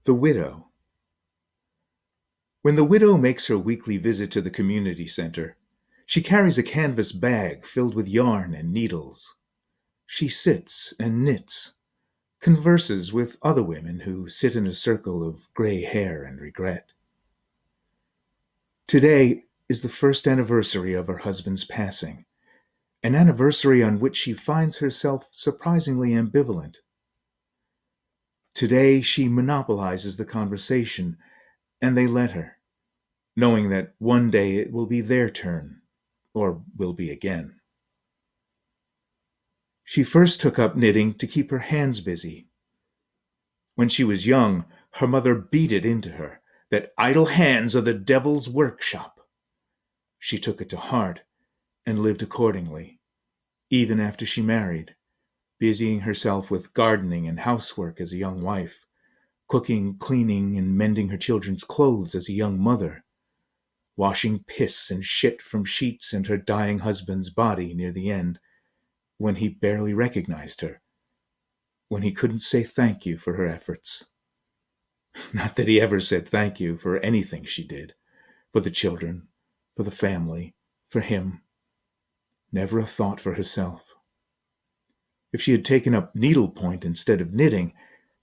The Widow. When the widow makes her weekly visit to the community center, she carries a canvas bag filled with yarn and needles. She sits and knits, converses with other women who sit in a circle of gray hair and regret. Today is the first anniversary of her husband's passing, an anniversary on which she finds herself surprisingly ambivalent. Today she monopolizes the conversation, and they let her, knowing that one day it will be their turn, or will be again. She first took up knitting to keep her hands busy. When she was young, her mother beat it into her that idle hands are the devil's workshop. She took it to heart and lived accordingly, even after she married, busying herself with gardening and housework as a young wife, cooking, cleaning, and mending her children's clothes as a young mother, washing piss and shit from sheets and her dying husband's body near the end, when he barely recognized her, when he couldn't say thank you for her efforts. Not that he ever said thank you for anything she did, for the children, for the family, for him. Never a thought for herself. If she had taken up needlepoint instead of knitting,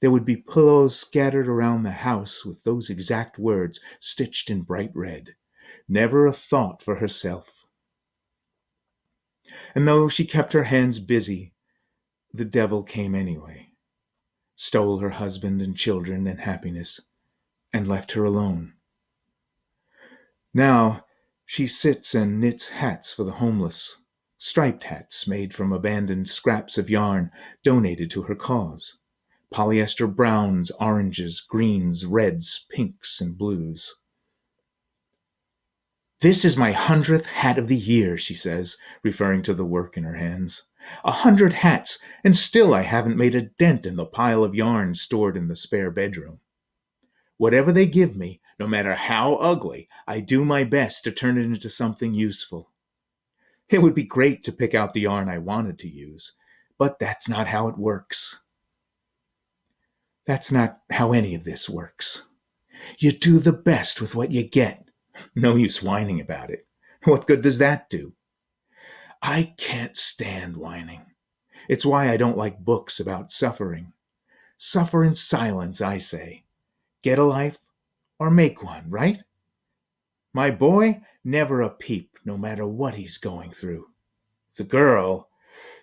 there would be pillows scattered around the house with those exact words stitched in bright red. Never a thought for herself. And though she kept her hands busy, the devil came anyway, stole her husband and children and happiness, and left her alone. Now she sits and knits hats for the homeless, striped hats made from abandoned scraps of yarn donated to her cause, polyester browns, oranges, greens, reds, pinks, and blues. "This is my 100th hat of the year," she says, referring to the work in her hands. 100 hats, and still I haven't made a dent in the pile of yarn stored in the spare bedroom. Whatever they give me, no matter how ugly, I do my best to turn it into something useful. It would be great to pick out the yarn I wanted to use, but that's not how it works. That's not how any of this works. You do the best with what you get. No use whining about it. What good does that do? I can't stand whining. It's why I don't like books about suffering. Suffer in silence, I say. Get a life or make one, right? My boy, never a peep, no matter what he's going through. The girl,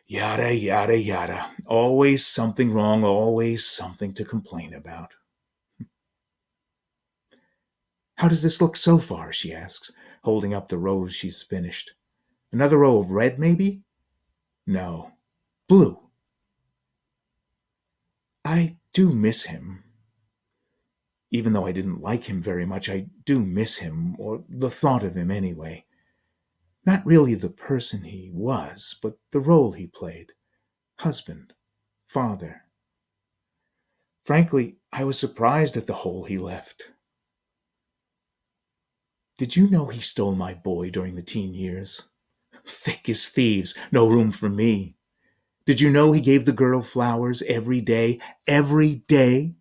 yada, yada, yada. Always something wrong, always something to complain about. "How does this look so far?" she asks, holding up the rows she's finished. "Another row of red, maybe?" "No, blue." I do miss him. Even though I didn't like him very much, I do miss him, or the thought of him anyway. Not really the person he was, but the role he played. Husband, father. Frankly, I was surprised at the hole he left. Did you know he stole my boy during the teen years? Thick as thieves, no room for me. Did you know he gave the girl flowers every day? Every day?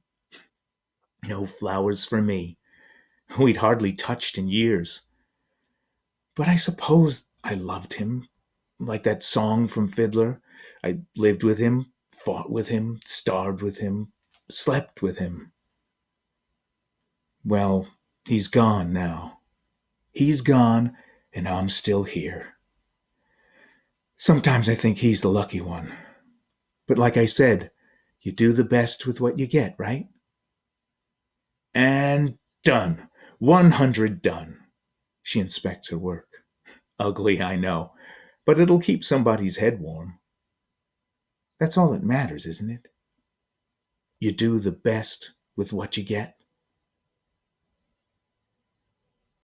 No flowers for me. We'd hardly touched in years. But I suppose I loved him, like that song from Fiddler. I lived with him, fought with him, starved with him, slept with him. Well, he's gone now. He's gone, and I'm still here. Sometimes I think he's the lucky one. But like I said, you do the best with what you get, right? And done. 100 done. She inspects her work. Ugly, I know, but it'll keep somebody's head warm. That's all that matters, isn't it? You do the best with what you get.